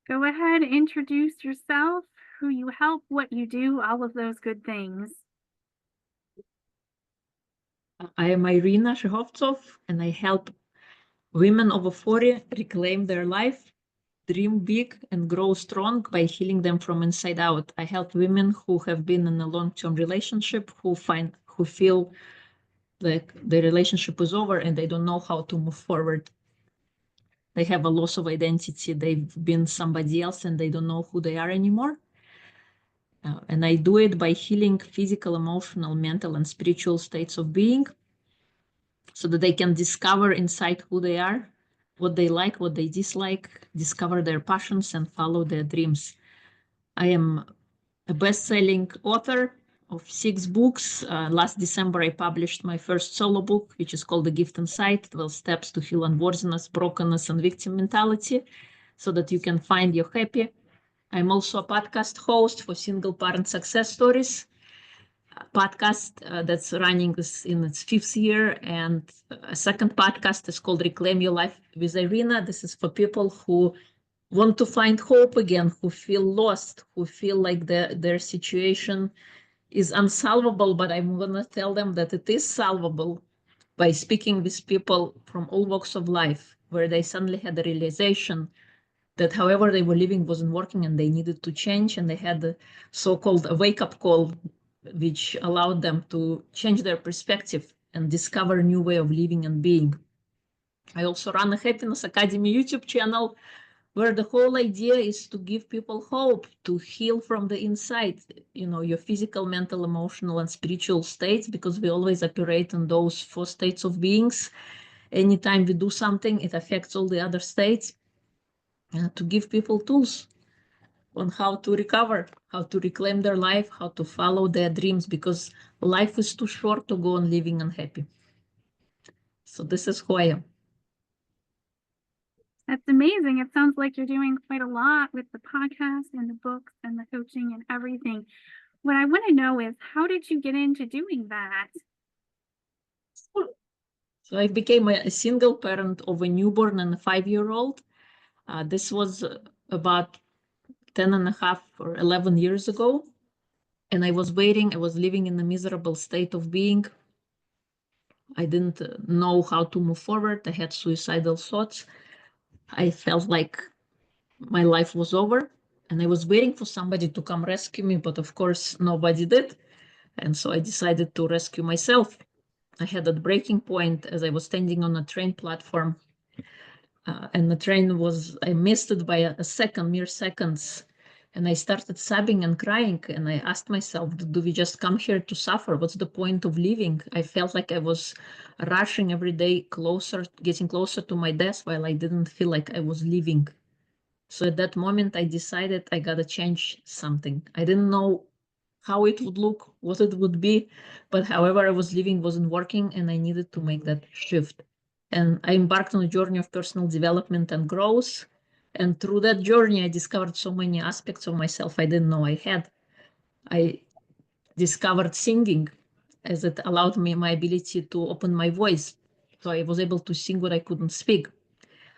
Go ahead, introduce yourself, who you help, what you do, all of those good things. I am Irina Shehovsov, and I help women over 40 reclaim their life, dream big, and grow strong by healing them from inside out. I help women who have been in a long-term relationship, who feel like the relationship is over and they don't know how to move forward. They have a loss of identity. They've been somebody else and they don't know who they are anymore. And I do it by healing physical, emotional, mental, and spiritual states of being, so that they can discover inside who they are, what they like, what they dislike, discover their passions, and follow their dreams. I am a best-selling author of 6 books. Last December, I published my first solo book, which is called The Gift Inside, 12 Steps to Heal Unworthiness, Brokenness, and Victim Mentality, so that you can find your happy. I'm also a podcast host for Single Parent Success Stories podcast that's running in its 5th year, and a second podcast is called Reclaim Your Life with Irina. This is for people who want to find hope again, who feel lost, who feel like their situation is unsolvable, but I'm going to tell them that it is solvable by speaking with people from all walks of life, where they suddenly had a realization that however they were living wasn't working and they needed to change, and they had a so-called a wake-up call, which allowed them to change their perspective and discover a new way of living and being. I also run a Happiness Academy YouTube channel, where the whole idea is to give people hope, to heal from the inside, your physical, mental, emotional, and spiritual states, because we always operate in those 4 states of beings. Anytime we do something, it affects all the other states. To give people tools on how to recover, how to reclaim their life, how to follow their dreams, because life is too short to go on living unhappy. So this is who I am. That's amazing. It sounds like you're doing quite a lot with the podcast and the books and the coaching and everything. What I want to know is, how did you get into doing that? So I became a single parent of a newborn and a 5-year-old. This was about 10 and a half or 11 years ago. And I was living in a miserable state of being. I didn't know how to move forward. I had suicidal thoughts. I felt like my life was over, and I was waiting for somebody to come rescue me, but of course nobody did. And so I decided to rescue myself. I had a breaking point as I was standing on a train platform, and the train I missed it by mere seconds. And I started sobbing and crying, and I asked myself, do we just come here to suffer? What's the point of living? I felt like I was rushing every day getting closer to my death, while I didn't feel like I was living. So at that moment, I decided I gotta change something. I didn't know how it would look, what it would be, but however I was living wasn't working, and I needed to make that shift. And I embarked on a journey of personal development and growth. And through that journey, I discovered so many aspects of myself I didn't know I had. I discovered singing, as it allowed me my ability to open my voice. So I was able to sing what I couldn't speak.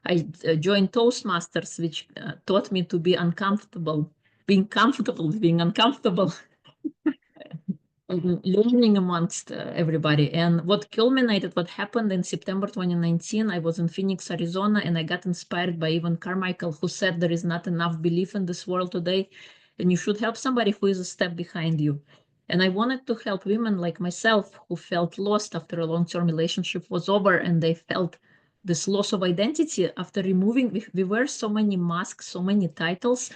I joined Toastmasters, which taught me to be uncomfortable, being comfortable with being uncomfortable, learning amongst everybody. And what happened in September 2019, I was in Phoenix, Arizona, and I got inspired by Evan Carmichael, who said there is not enough belief in this world today, and you should help somebody who is a step behind you. And I wanted to help women like myself who felt lost after a long-term relationship was over, and they felt this loss of identity after removing, we wear so many masks, so many titles,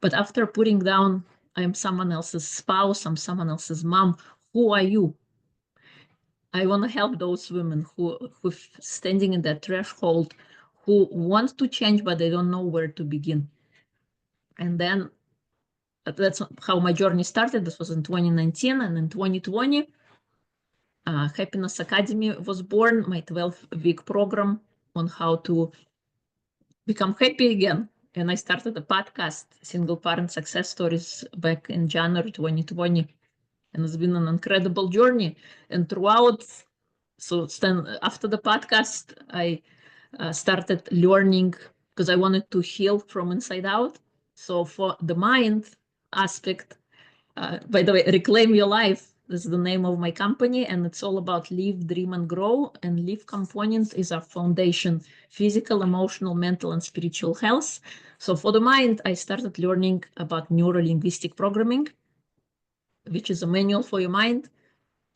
but after putting down, I'm someone else's spouse, I'm someone else's mom, who are you? I want to help those women who standing in that threshold, who want to change, but they don't know where to begin. And then that's how my journey started. This was in 2019, and in 2020, Happiness Academy was born, my 12-week program on how to become happy again. And I started a podcast, Single Parent Success Stories, back in January 2020. And it's been an incredible journey. And throughout, after the podcast, I started learning, because I wanted to heal from inside out. So for the mind aspect, by the way, Reclaim Your Life is the name of my company, and it's all about live, dream, and grow. And live component is our foundation: physical, emotional, mental, and spiritual health. So for the mind, I started learning about neuro-linguistic programming, which is a manual for your mind.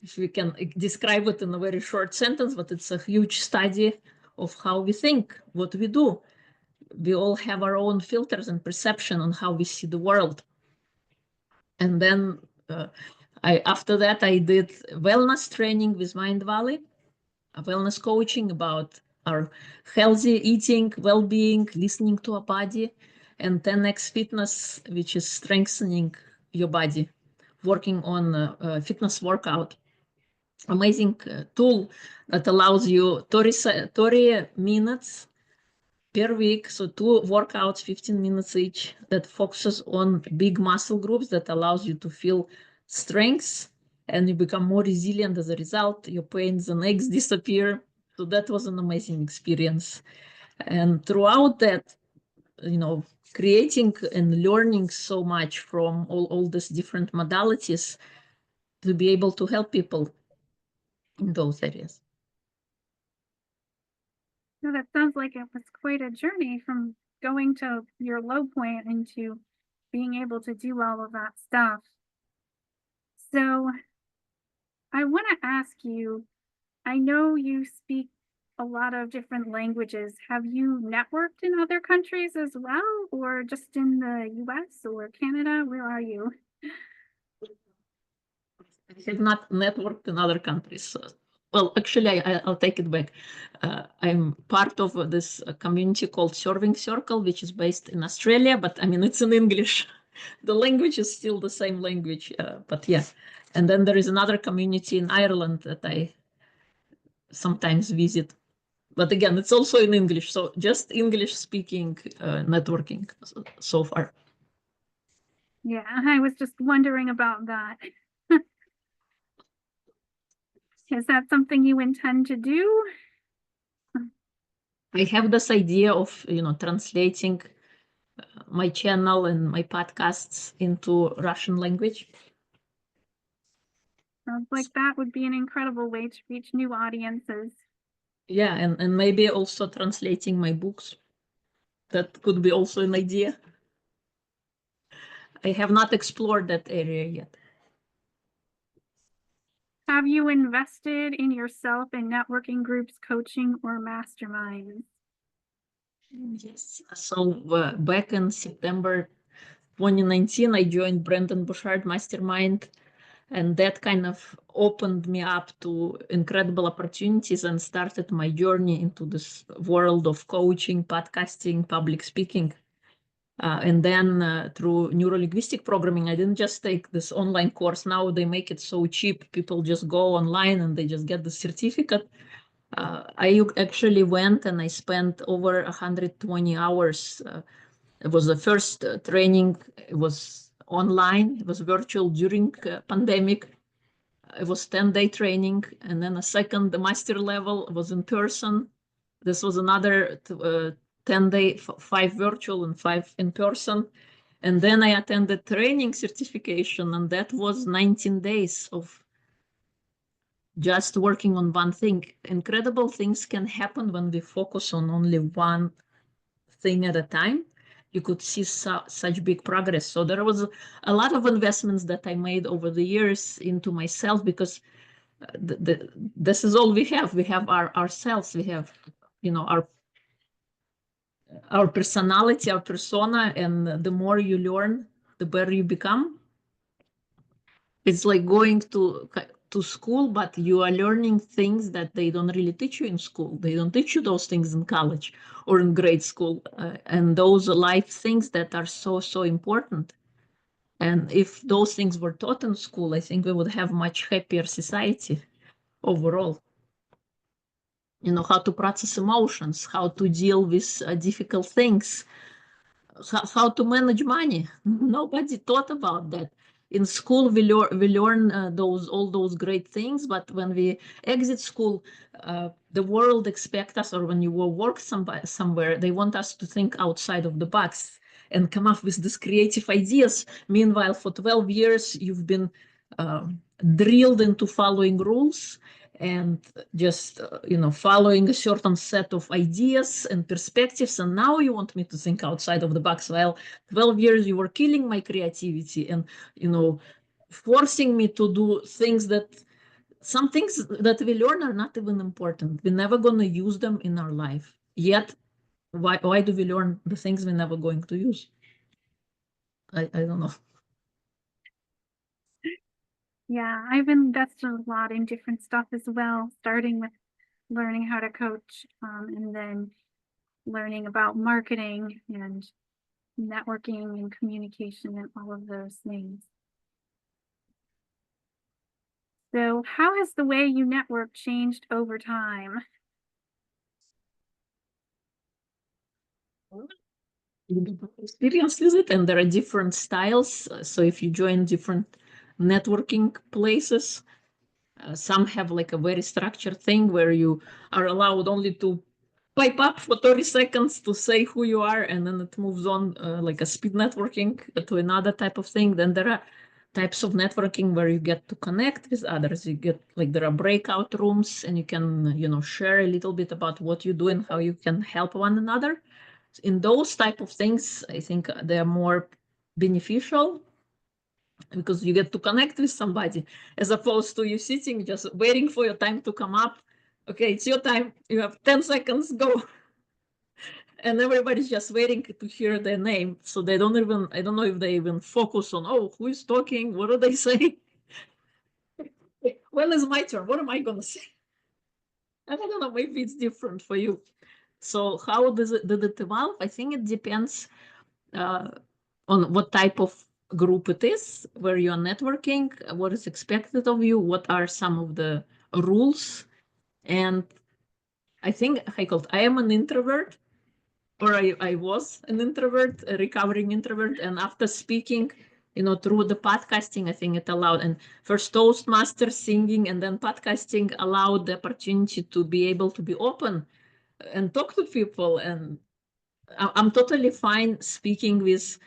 If we can describe it in a very short sentence, but it's a huge study of how we think, what we do. We all have our own filters and perception on how we see the world. And then after that, I did wellness training with Mind Valley, a wellness coaching about our healthy eating, well-being, listening to our body, and 10x Fitness, which is strengthening your body, working on a fitness workout. Amazing tool that allows you 30 minutes per week, so 2 workouts, 15 minutes each, that focuses on big muscle groups, that allows you to feel strength, and you become more resilient as a result. Your pains and aches disappear. So that was an amazing experience. And throughout that, creating and learning so much from all these different modalities to be able to help people in those areas. So that sounds like it was quite a journey from going to your low point into being able to do all of that stuff. So I want to ask you, I know you speak a lot of different languages. Have you networked in other countries as well, or just in the US or Canada? Where are you? I have not networked in other countries. Well, actually, I'll take it back. I'm part of this community called Serving Circle, which is based in Australia, but I mean, it's in English. The language is still the same language, but yeah. And then there is another community in Ireland that I sometimes visit. But again, it's also in English, so just English-speaking networking so far. Yeah, I was just wondering about that. Is that something you intend to do? I have this idea of, translating my channel and my podcasts into Russian language. Sounds like that would be an incredible way to reach new audiences. Yeah, and maybe also translating my books. That could be also an idea. I have not explored that area yet. Have you invested in yourself in networking groups, coaching, or masterminds? Yes. So back in September 2019, I joined Brandon Bouchard Mastermind, and that kind of opened me up to incredible opportunities and started my journey into this world of coaching, podcasting, public speaking. And then through neuro-linguistic programming, I didn't just take this online course. Now they make it so cheap. People just go online and they just get the certificate. I actually went and I spent over 120 hours. It was the first training. It was online. It was virtual during pandemic. It was 10-day training. And then a second, the master level was in person. This was another 10-day, 5 virtual and 5 in person. And then I attended training certification, and that was 19 days of just working on one thing. Incredible things can happen when we focus on only one thing at a time. You could see such big progress. So there was a lot of investments that I made over the years into myself, because this is all we have. We have ourselves. We have, our personality, our persona, and the more you learn, the better you become. It's like going to school, but you are learning things that they don't really teach you in school. They don't teach you those things in college or in grade school, and those are life things that are so important. And if those things were taught in school, I think we would have much happier society overall. How to process emotions, how to deal with difficult things, how to manage money. Nobody thought about that. In school, we learn all those great things, but when we exit school, the world expects us, or when you will work somewhere, they want us to think outside of the box. and come up with these creative ideas. Meanwhile, for 12 years, you've been drilled into following rules and just, following a certain set of ideas and perspectives. And now you want me to think outside of the box. Well, 12 years, you were killing my creativity and, forcing me to do things that some things that we learn are not even important. We're never going to use them in our life. Yet, why do we learn the things we're never going to use? I don't know. Yeah, I've invested a lot in different stuff as well, starting with learning how to coach, and then learning about marketing and networking and communication and all of those things. So how has the way you network changed over time? Experience with it, and there are different styles. So if you join different networking places, some have like a very structured thing where you are allowed only to pipe up for 30 seconds to say who you are, and then it moves on like a speed networking to another type of thing. Then there are types of networking where you get to connect with others. You get like there are breakout rooms, and you can share a little bit about what you do and how you can help one another. In those type of things, I think they are more beneficial because you get to connect with somebody as opposed to you sitting just waiting for your time to come up. Okay, it's your time. You have 10 seconds, go. And everybody's just waiting to hear their name. So they don't even, I don't know if they even focus on, oh, who is talking? What do they say? When is my turn? What am I going to say? I don't know, maybe it's different for you. So how did it evolve? I think it depends on what type of group it is, where you're networking, what is expected of you, what are some of the rules. And I think I am an introvert, or I was an introvert, a recovering introvert. And after speaking, through the podcasting, I think it allowed, and first Toastmasters, singing, and then podcasting allowed the opportunity to be able to be open and talk to people. And I'm totally fine speaking with,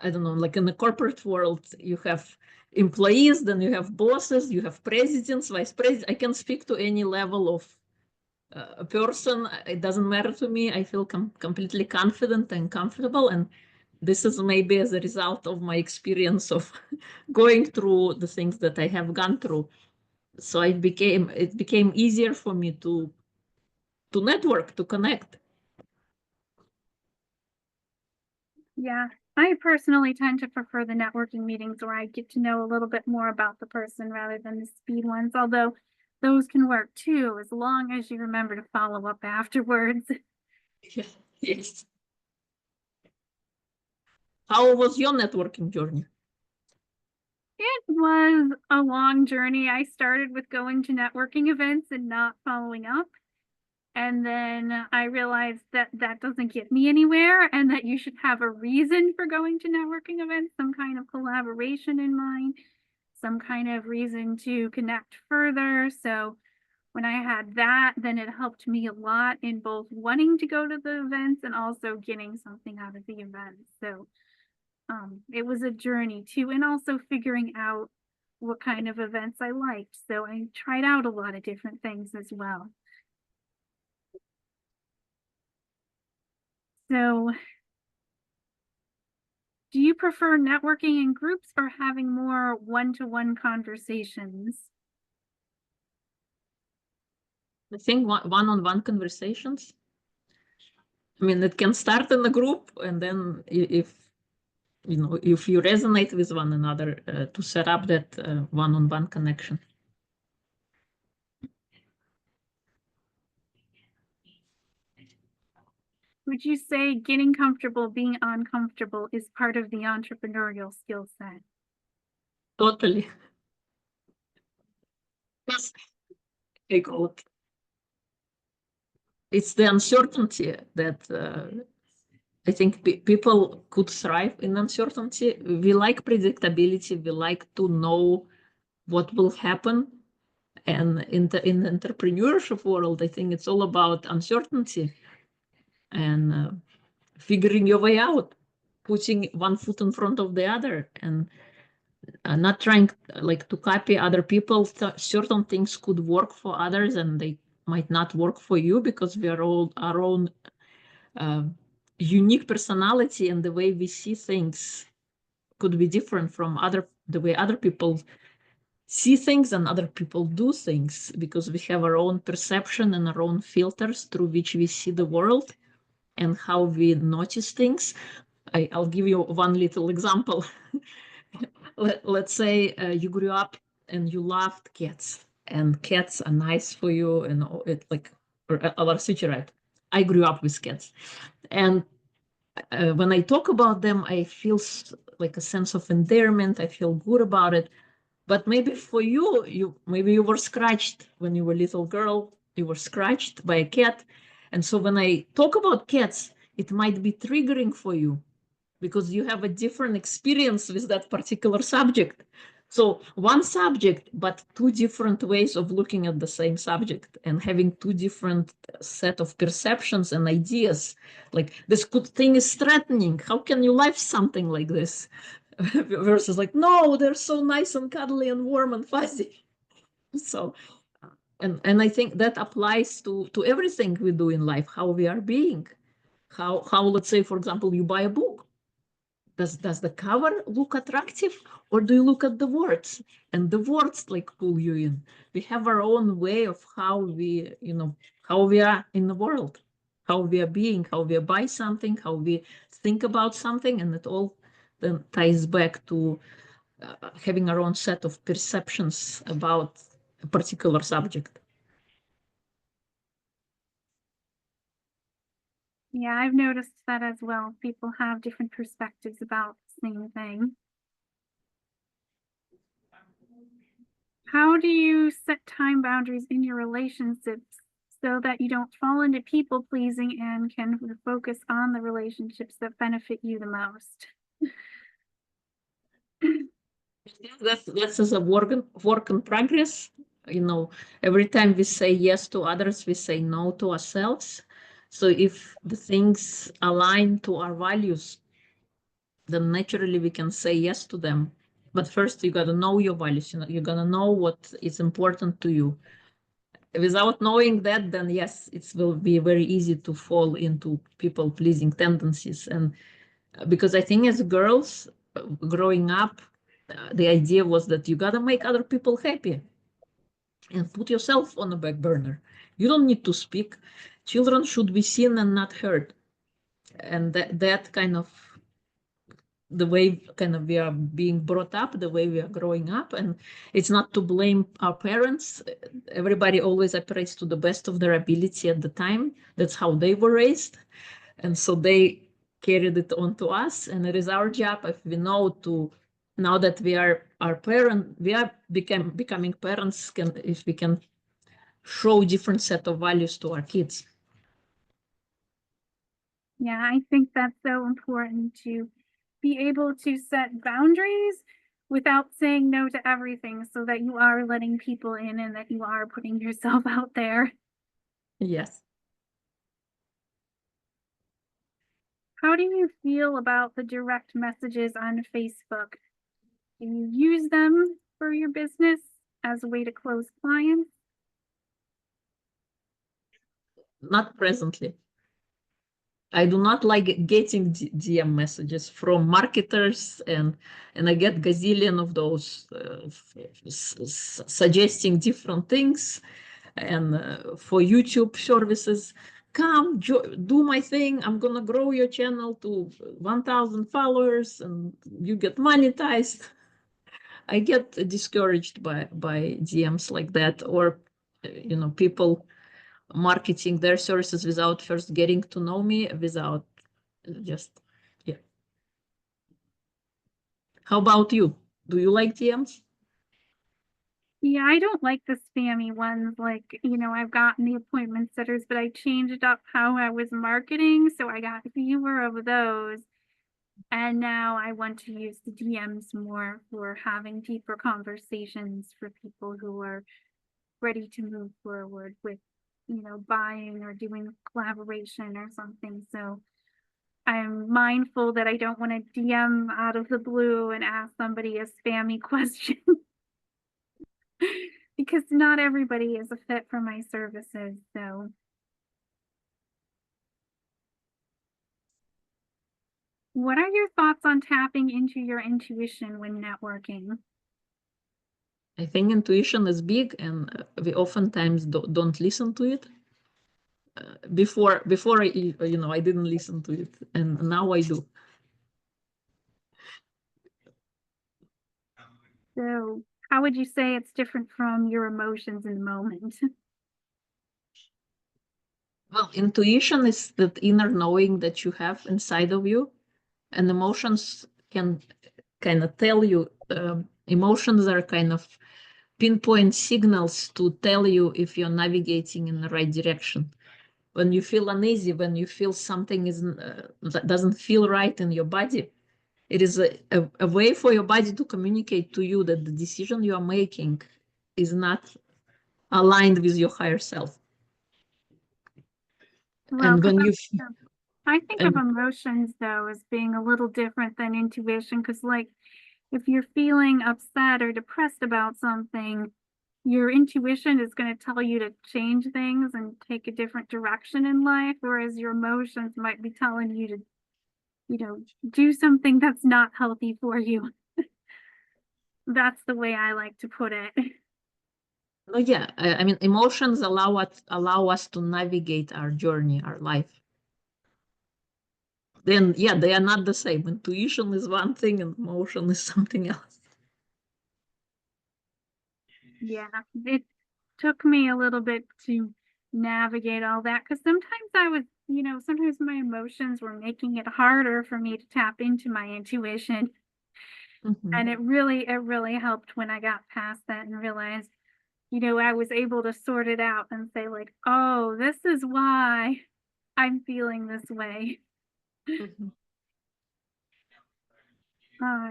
I don't know, like in the corporate world, you have employees, then you have bosses, you have presidents, vice presidents. I can speak to any level of a person. It doesn't matter to me. I feel completely confident and comfortable. And this is maybe as a result of my experience of going through the things that I have gone through. So it became easier for me to network, to connect. Yeah, I personally tend to prefer the networking meetings where I get to know a little bit more about the person rather than the speed ones, although those can work too, as long as you remember to follow up afterwards. Yeah, yes. How was your networking journey? It was a long journey. I started with going to networking events and not following up. And then I realized that that doesn't get me anywhere and that you should have a reason for going to networking events, some kind of collaboration in mind, some kind of reason to connect further. So when I had that, then it helped me a lot in both wanting to go to the events and also getting something out of the events. So it was a journey too, and also figuring out what kind of events I liked. So I tried out a lot of different things as well. So do you prefer networking in groups or having more one-to-one conversations? I think one-on-one conversations. I mean, it can start in a group, and then if you resonate with one another, to set up that one-on-one connection. Would you say getting comfortable being uncomfortable is part of the entrepreneurial skill set? Totally. Yes. It's the uncertainty that I think people could thrive in uncertainty. We like predictability. We like to know what will happen. And in the entrepreneurship world, I think it's all about uncertainty and figuring your way out. putting one foot in front of the other and not trying like to copy other people. Certain things could work for others and they might not work for you because we are all our own unique personality, and the way we see things could be different from the way other people see things and other people do things, because we have our own perception and our own filters through which we see the world and how we notice things. I'll give you one little example. Let's say you grew up and you loved cats, and cats are nice for you, and it like our future, right? I grew up with cats, and when I talk about them, I feel like a sense of endearment. I feel good about it. But maybe for you, maybe you were scratched when you were a little girl. You were scratched by a cat, and so when I talk about cats, it might be triggering for you because you have a different experience with that particular subject. So one subject, but two different ways of looking at the same subject and having two different set of perceptions and ideas. Like this good thing is threatening. How can you like something like this? Versus like, no, they're so nice and cuddly and warm and fuzzy. So, and I think that applies to everything we do in life, how we are being. How let's say, for example, you buy a book. Does the cover look attractive, or do you look at the words and the words like pull you in? We have our own way of how we how we are in the world, how we are being, how we buy something, how we think about something, and it all then ties back to having our own set of perceptions about a particular subject. Yeah, I've noticed that as well. People have different perspectives about the same thing. How do you set time boundaries in your relationships so that you don't fall into people pleasing and can focus on the relationships that benefit you the most? That's as a work in progress. Every time we say yes to others, we say no to ourselves. So if the things align to our values, then naturally we can say yes to them. But first you gotta know your values. You gotta know what is important to you. Without knowing that, then yes, it will be very easy to fall into people pleasing tendencies. And because I think as girls growing up, the idea was that you gotta make other people happy and put yourself on the back burner. You don't need to speak. Children should be seen and not heard. And that kind of the way kind of we are being brought up, the way we are growing up. And it's not to blame our parents. Everybody always operates to the best of their ability at the time. That's how they were raised. And so they carried it on to us. And it is our job, if we know to, now that we are our parent, we are becoming parents, if we can show different set of values to our kids. Yeah, I think that's so important to be able to set boundaries without saying no to everything so that you are letting people in and that you are putting yourself out there. Yes. How do you feel about the direct messages on Facebook? Do you use them for your business as a way to close clients? Not presently. I do not like getting DM messages from marketers, and I get gazillion of those suggesting different things, and for YouTube services, come do my thing. I'm gonna grow your channel to 1,000 followers, and you get monetized. I get discouraged by DMs like that, or people marketing their services without first getting to know me, without just, yeah. How about you? Do you like DMs? Yeah, I don't like the spammy ones. Like, I've gotten the appointment setters, but I changed up how I was marketing. So I got fewer of those. And now I want to use the DMs more for having deeper conversations for people who are ready to move forward with, buying or doing collaboration or something. So I'm mindful that I don't want to DM out of the blue and ask somebody a spammy question because not everybody is a fit for my services. So, what are your thoughts on tapping into your intuition when networking? I think intuition is big, and we oftentimes don't listen to it. Before I didn't listen to it, and now I do. So, how would you say it's different from your emotions in the moment? Well, intuition is that inner knowing that you have inside of you, and emotions can kind of tell you. Emotions are kind of pinpoint signals to tell you if you're navigating in the right direction. When you feel uneasy, when you feel something that doesn't feel right in your body, it is a way for your body to communicate to you that the decision you are making is not aligned with your higher self. Well, And when you I think of and emotions though as being a little different than intuition because, like, if you're feeling upset or depressed about something, your intuition is going to tell you to change things and take a different direction in life, whereas your emotions might be telling you to, do something that's not healthy for you. That's the way I like to put it. no, yeah, I mean, emotions allow us to navigate our journey, our life. Then, yeah, they are not the same. Intuition is one thing, and emotion is something else. Yeah, it took me a little bit to navigate all that because sometimes I was, sometimes my emotions were making it harder for me to tap into my intuition. Mhm. And it really helped when I got past that and realized, I was able to sort it out and say, like, oh, this is why I'm feeling this way. Mhm.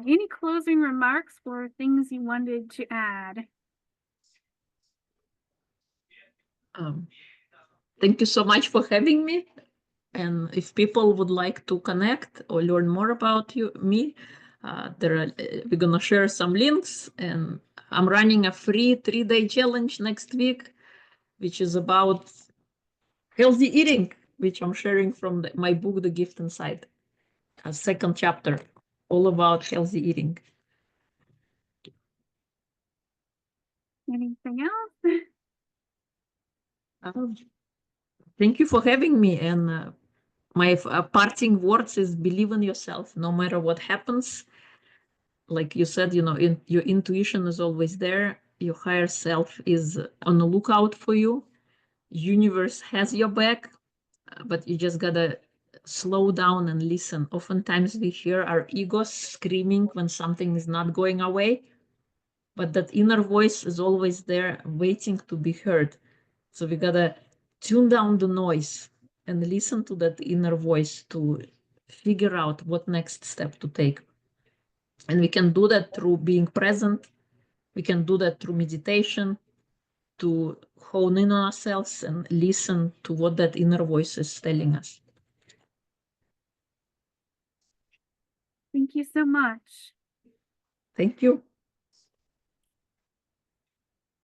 Any closing remarks or things you wanted to add? Thank you so much for having me. And if people would like to connect or learn more about me, we're gonna share some links. And I'm running a free 3-day challenge next week, which is about healthy eating, which I'm sharing from my book, The Gift Inside, a second chapter, all about healthy eating. Anything else? Thank you for having me. And my parting words is believe in yourself, no matter what happens. Like you said, your intuition is always there. Your higher self is on the lookout for you. Universe has your back, but you just gotta slow down and listen. Oftentimes we hear our egos screaming when something is not going our way, but that inner voice is always there waiting to be heard. So we gotta tune down the noise and listen to that inner voice to figure out what next step to take. And we can do that through being present. We can do that through meditation, to hone in on ourselves and listen to what that inner voice is telling us. Thank you so much. Thank you.